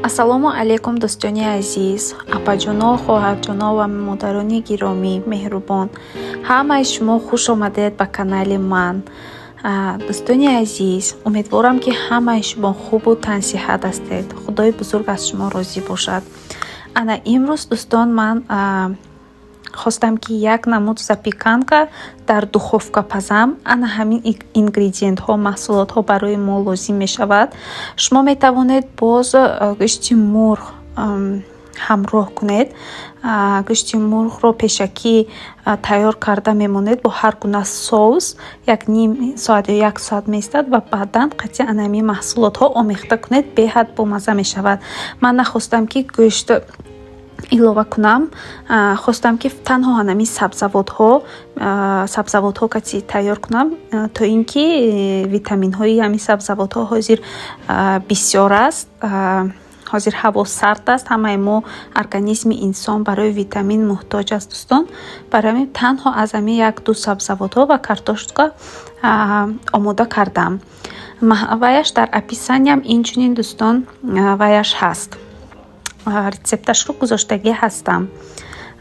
ассалому алайкум дӯстони азиз, апаҷоно, хоҳарҷоно ва модарони гиромӣ, меҳрубон. Ҳамаи шумо хуш омадед ба канали ман. Дӯстони азиз, умедворам ки ҳамаи шумо хубу тансиҳат ҳастед. Худои бузург аз шумо розӣ бошад. Ана имрӯз дӯстон, ман хостам ки як намуд запеканка дар духовка пазам. Ана ҳамин ингредиентҳо, маҳсулотҳо барои мо лозим мешавад. Шумо метавонед боз гӯшти мурғ ҳамроҳ кунед. Гӯшти мурғро пешакӣ тайёр карда мемонед бо ҳар гуна соус. Як ним соат ё як соат меистад ва баъдан қатъи анами маҳсулотҳо омехта кунед. Беҳад бомаза мешавад. Ман нахостам ки гӯшт илова кунам, хостам ки танҳо ҳанами сабзавотҳо кати тайёр кунам, то ин ки витаминҳои ҳами сабзавотҳо ҳозир бисёр аст. ҳозир ҳаво сард аст, ҳамаи мо организми инсон барои витамин муҳтоҷ аст дӯстон. Барои ҳамин танҳо аз ҳамин як-ду сабзавотҳо ва картошка омода кардам. Ваяш дар описаниям инчунин дӯстон ваяш ҳаст. Рецепташро гузоштагӣ ҳастам.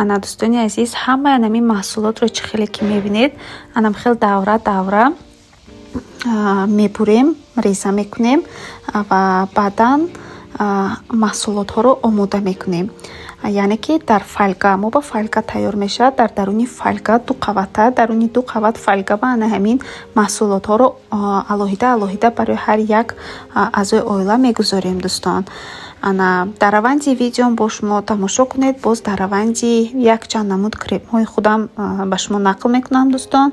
Ана дӯстони азиз, ҳамаи анами маҳсулотро чӣ хеле ки мебинед, анам хел давра мебурем, реза мекунем ва баъдан маҳсулотҳоро омода мекунем. Яъне ки дар фольга, мо ба фольга тайёр мешавад. Дар даруни фольга даруни ду қават фольга ва ана ҳамин маҳсулотҳоро алоҳида барои ҳар як аъзои оила мегузорем дӯстон. Ана дар раванди видеом бо шумо тамошо кунед. Боз дар раванди якчанд намуд кремҳои худам ба шумо нақл мекунам дӯстон.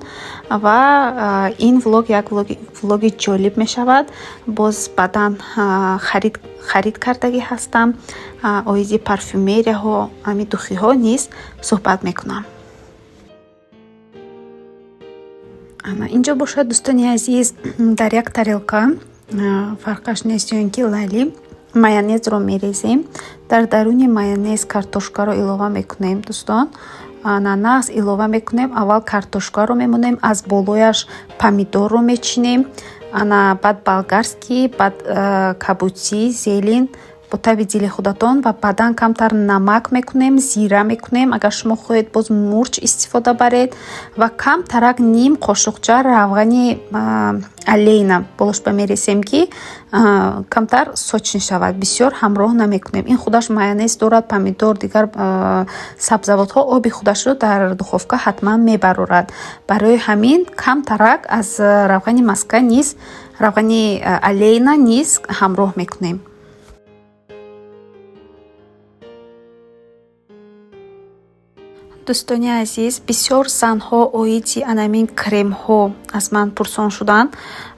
Ва ин влог як влоги ҷолиб мешавад. Боз баъдан харид кардагӣ ҳастам. Оизи парфюмерияҳо, ами духиҳо низ суҳбат мекунам. Ана инҷо бошад дӯстони азиз, дар як тарелка, фарқаш нест ё ин ки лали, майонезро мерезем. Дар даруни майонез картошкаро илова мекунем дӯстон. Ананас илова мекунем. Аввал картошкаро мемонем, аз болояш помидорро мечинем. Баъд болгарский, баъд кабуци, зелен бо таби дили худатон ва баъдан камтар намак мекунем, зира мекунем. Агар шумо хоҳед боз мурч истифода баред ва камтарак ним қошуқча равғани алейна болошба мересем ки камтар сочни шавад. Бисёр ҳамроҳ намекунем. Ин худаш майонез дорад, помидор, дигар сабзавотҳо оби худашро дар духовка ҳатман мебарорад. Барои ҳамин камтарак аз равғани маска низ, равғани алейна низ ҳамроҳ мекунем. дӯстони азиз, бисёр занҳо оиди анамин кремҳо аз ман пурсон шуданд.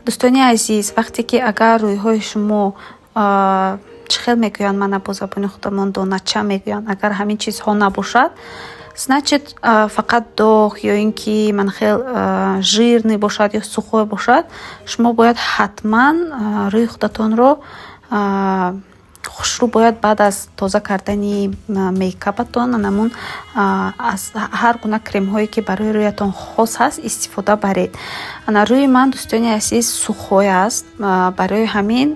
Дӯстони азиз, вақте ки агар рӯйҳои шумо чӣ хел мегӯянд, мана бо забони худамон донача мегӯянд, агар ҳамин чизҳо набошад, значит фақат доғ ё ин ки манхел жирни бошад ё сухой бошад, шумо бояд ҳатман рӯи худатонро хушрӯ бояд баъд аз тоза кардани мейкапатон анамун аз ҳар гуна кремҳое ки барои рӯятон хос ҳаст истифода баред. Ана рӯи ман дӯстони азиз сухой аст. Барои ҳамин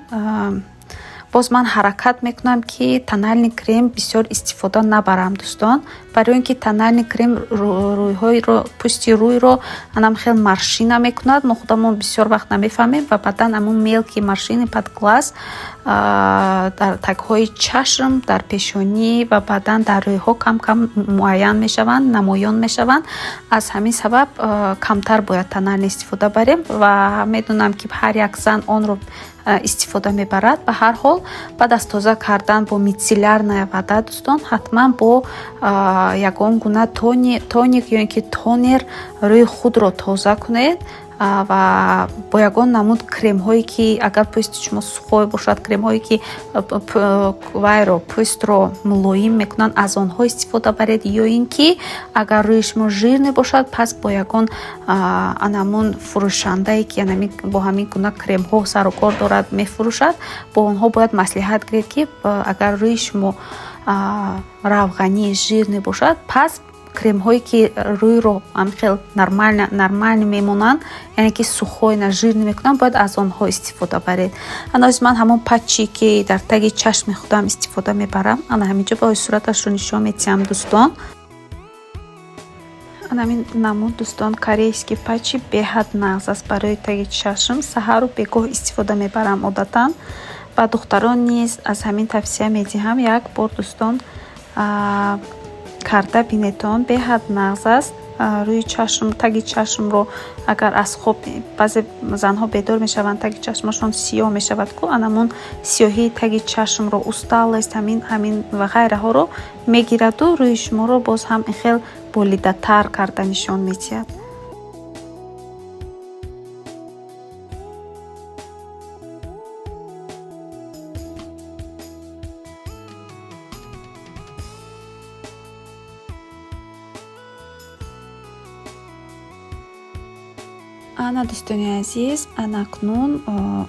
боз ман ҳаракат мекунам ки тональный крем бисёр истифода набарам дӯстон. Барои ин ки тональный крем рӯйҳоиро, пӯсти рӯйро анам хел маршина мекунад. Мо худамон бисёр вақт намефаҳмем ва баъдан амун мелки маршини под глаз дар тагҳои чашм, дар пешонӣ ва баъдан дар рӯйҳо кам муайян мешаванд, намоён мешаванд. Аз ҳамин сабаб камтар бояд тональный истифода барем ва медонам ки ҳар як зан онро истифода мебарад. Ба ҳар ҳол баъд аз тоза кардан бо мицеллярная вода дӯстон, ҳатман бо ягон гуна тоник ё ин ки тонер рӯи худро тоза кунед ва бо ягон намуд кремҳое ки агар пӯсти шумо сухой бошад, кремҳое ки вайро пӯстро мулоим мекунанд, аз онҳо истифода баред. Ё ин ки агар рӯи шумо жирни бошад, пас бо ягон анамун фурӯшандае ки бо ҳамин гуна кремҳо сарукор дорад мефурӯшад, бо онҳо бояд маслиҳат гиред ки агар рӯи шумо равғани жирни бошад, пас кремҳое ки рӯйро хел нормал мемонанд, яъне ки сухой жир намекунанд, бояд аз онҳо истифода баред. Аноз ман ҳамон патчи ки дар таги чашми худам истифода мебарам. Ана ҳаминҷо ба сураташро нишон медиҳам дӯстон. Ҳамин намуд дӯстон корейский патчи беҳад нағз аст барои таги чашм. Саҳару бегоҳ истифода мебарам одатан. Ба духтарон низ аз ҳамин тавсия медиҳам. Як бор дӯстон карда бинетон, беҳад нағз аст. Рӯи чашм, таги чашмро агар аз хоб баъзе занҳо бедор мешаванд, таги чашмашон сиёҳ мешавад ку, анамун сиёҳии таги чашмро, усталест, ҳамин ва ғайраҳоро мегираду рӯи шуморо боз ҳам хел болидатар карда нишон медиҳад. ана дӯстони азиз, анакнун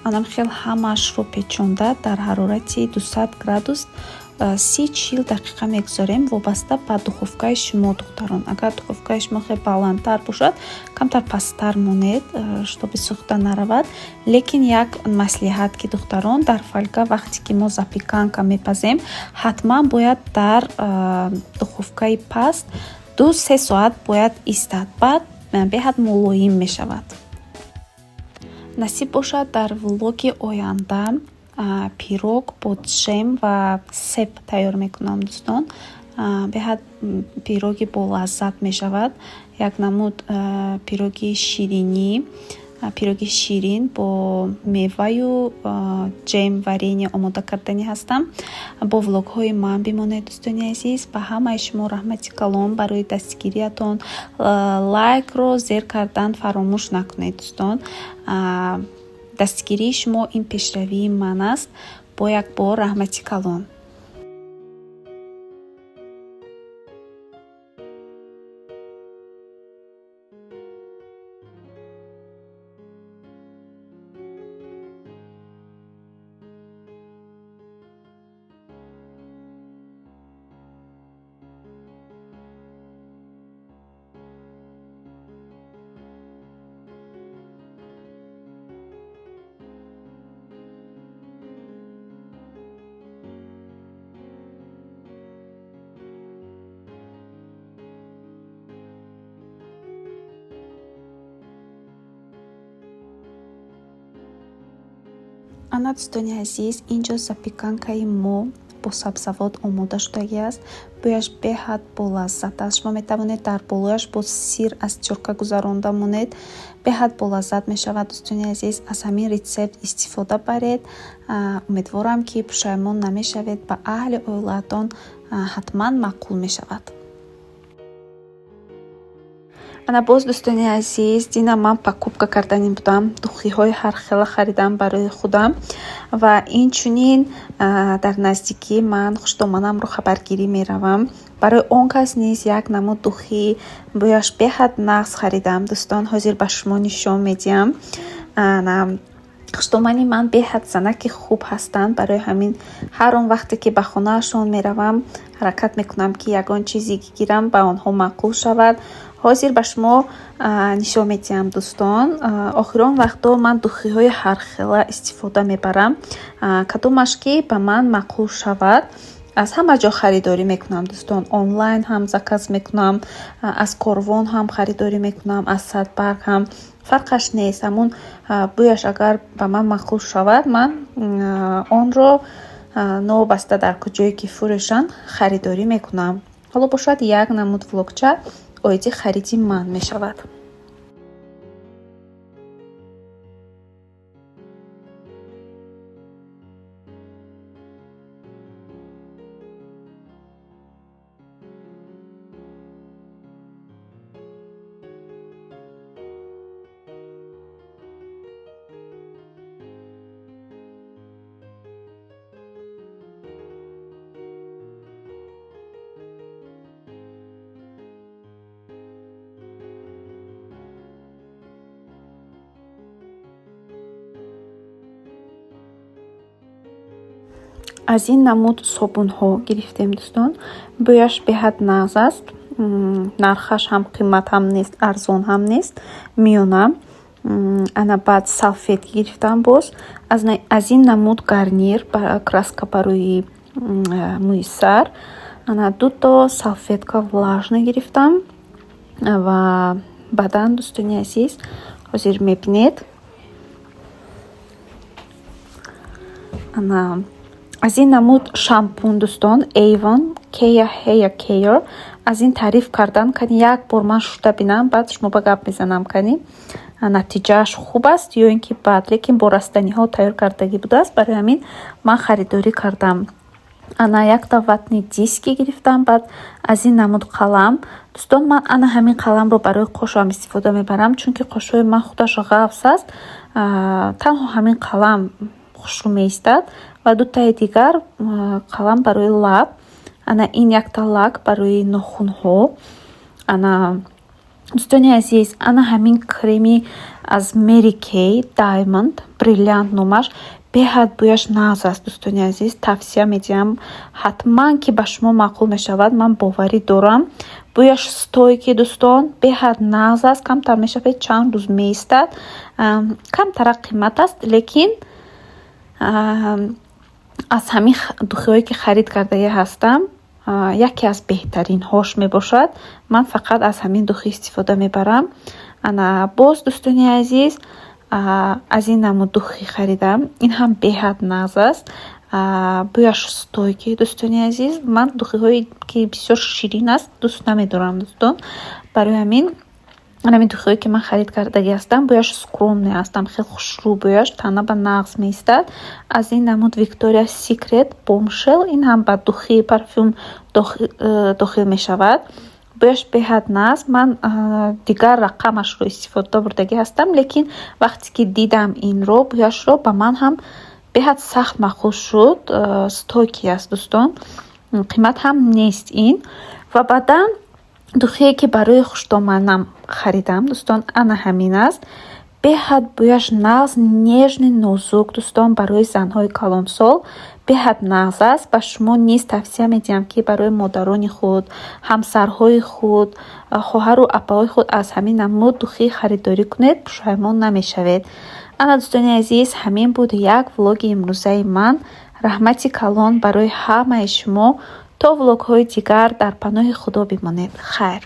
анам хел ҳамаашро печонда дар ҳарорати 200 градус 30-40 дақиқа мегузорем, вобаста ба духовкаи шумо духтарон. Агар духовкаи шумо хеле баландтар бошад, камтар пасттар монед, чтобы сӯхта наравад. Лекин як маслиҳат ки духтарон, дар фольга вақте ки мо запеканка мепазем, ҳатман бояд дар духовкаи паст 2-3 соат бояд истад, баъд беҳад мулоим мешавад. Насиб бошад дар влоги оянда пирог бо джем ва себ тайёр мекунам дӯстон. Беҳад пироги болаззат мешавад. Як намуд пироги ширин бо меваю джем варенье омода карданӣ ҳастам. Бо влогҳои ман бимонед дӯстони азиз. Ба ҳамаи шумо раҳмати калон барои дастгириятон. Лайкро зер кардан фаромӯш накунед дӯстон. Дастгирии шумо ин пешравии ман аст. Бо як бор раҳмати калон. ана дӯстони азиз, инҷо запеканкаи мо бо сабзавот омода шудагиаст. Бӯяш беҳад болаззат аст. Шумо метавонед дар болояш бо сир аз тёрка гузаронда монед. Беҳад болаззат мешавад дӯстони азиз. Аз ҳамин рецепт истифода баред. Умедворам ки пушаймон намешавед. Ба аҳли оилатон ҳатман маъқул мешавад. ана боз дӯстони азиз, дина ман покупка кардани будам. Духиҳои ҳар хела харидам барои худам ва инчунин дар наздикии ман хуштоманамро хабаргирӣ меравам. Барои он кас низ як намуд духи бӯяш беҳад нағз харидам дӯстон. ҳозир ба шумо нишон медиҳам. хуштомани ман беҳад занаки хуб ҳастанд. Барои ҳамин ҳар он вақте ки ба хонаашон меравам, ҳаракат мекунам ки ягон чизе гирам ба онҳо маъқул шавад. ҳозир ба шумо нишон медиҳам дӯстон. охир он вақтҳо ман духиҳои ҳархела истифода мебарам. кадомаш ки ба ман маъқул шавад, аз ҳама ҷо харидорӣ мекунам дӯстон. Онлайн ҳам заказ мекунам, аз корвон ҳам харидорӣ мекунам, аз садбарг ҳам. фарқаш нест. ҳамун бӯяш агар ба ман маъқул шавад, ман онро новобаста дар куҷое ки фурӯшанд харидорӣ мекунам. ҳоло бошад як намуд влогча оиди хариди ман мешавад. аз ин намуд собунҳо гирифтем дӯстон. бӯяш беҳад нағз аст. нархаш ҳам қимат ҳам нест, арзон ҳам нест, миёна. Ана баъд салфетка гирифтам боз. Аз ин намуд гарнир краска барои мӯи сар. Ана дуто салфетка влажна гирифтам ва баъдан дӯстони азиз ҳозир мебинед. Ана аз ин намуд шампун дӯстон Avon Care Hair Care. Аз ин таъриф кардан кани як бор ман шуда бинам, баъд шумо ба гап мезанам кани натиҷааш хуб аст ё ин ки бад, лекин бо растаниҳо тайёр кардагӣ будааст. Барои ҳамин ман харидорӣ кардам. Ана якта ватни диски гирифтам. Баъд аз ин намуд қалам дӯстон, ман ана ҳамин қаламро барои қошам истифода мебарам, чунки қошҳои ман худаш ғафс аст. Танҳо ҳамин қалам хушрӯ меистад ва дутаи дигар қалам барои лаб. Ана ин якта лак барои нохунҳо. Ана дӯстони азиз, ана ҳамин креми аз Mary Kay Diamond бриллиант номаш беҳад бӯяш нағз аст. Дӯстони азиз, тавсия медиҳам ҳатман ки ба шумо маъқул мешавад. Ман боварӣ дорам. Бӯяш стойки дӯстон, беҳад нағз аст. Камтар мешавад, чанд рӯз меистад. Камтара қимат аст, лекин аз ҳамин духиҳое ки харид кардагӣ ҳастам, яке аз беҳтаринҳош мебошад. Ман фақат аз ҳамин духи истифода мебарам. Ана боз дӯстони азиз, аз ин намуд духи харидам. Ин ҳам беҳад нағз аст. Бӯяш стойки дӯстони азиз. Ман духиҳое ки бисёр ширин аст дӯст намедорам дӯстон. Барои ҳамин ҳамин духиҳое ки ман харид кардагӣ ҳастам бӯяш скромне ҳастам, хеле хушрӯ бӯяш, тана ба нағз меистад. Аз ин намуд Victoria's Secret Bombshell. Ин ҳам ба духи парфюм дохил мешавад. Бӯяш беҳад нағз. Ман дигар рақамашро истифода бурдагӣ ҳастам, лекин вақте ки дидам инро бӯяшро ба ман ҳам беҳад сахт маъқул шуд. Стойки аст дӯстон, қимат ҳам нест ин. Ва баъдан духие ки барои хуштомадам харидам дӯстон, ана ҳамин аст. Беҳад бӯяш нағз, нежни нозук дӯстон, барои занҳои калонсол беҳад нағз аст. Ба шумо низ тавсия медиҳам ки барои модарони худ, ҳамсарҳои худ, хоҳару апаҳои худ аз ҳамин намуд духӣ харидорӣ кунед, пушаймон намешавед. Ана дӯстони азиз, ҳамин буд як влоги имрӯзаи ман. Раҳмати калон барои ҳамаи шумо. То влогҳои дигар дар паноҳи худо бимонед. Хайр.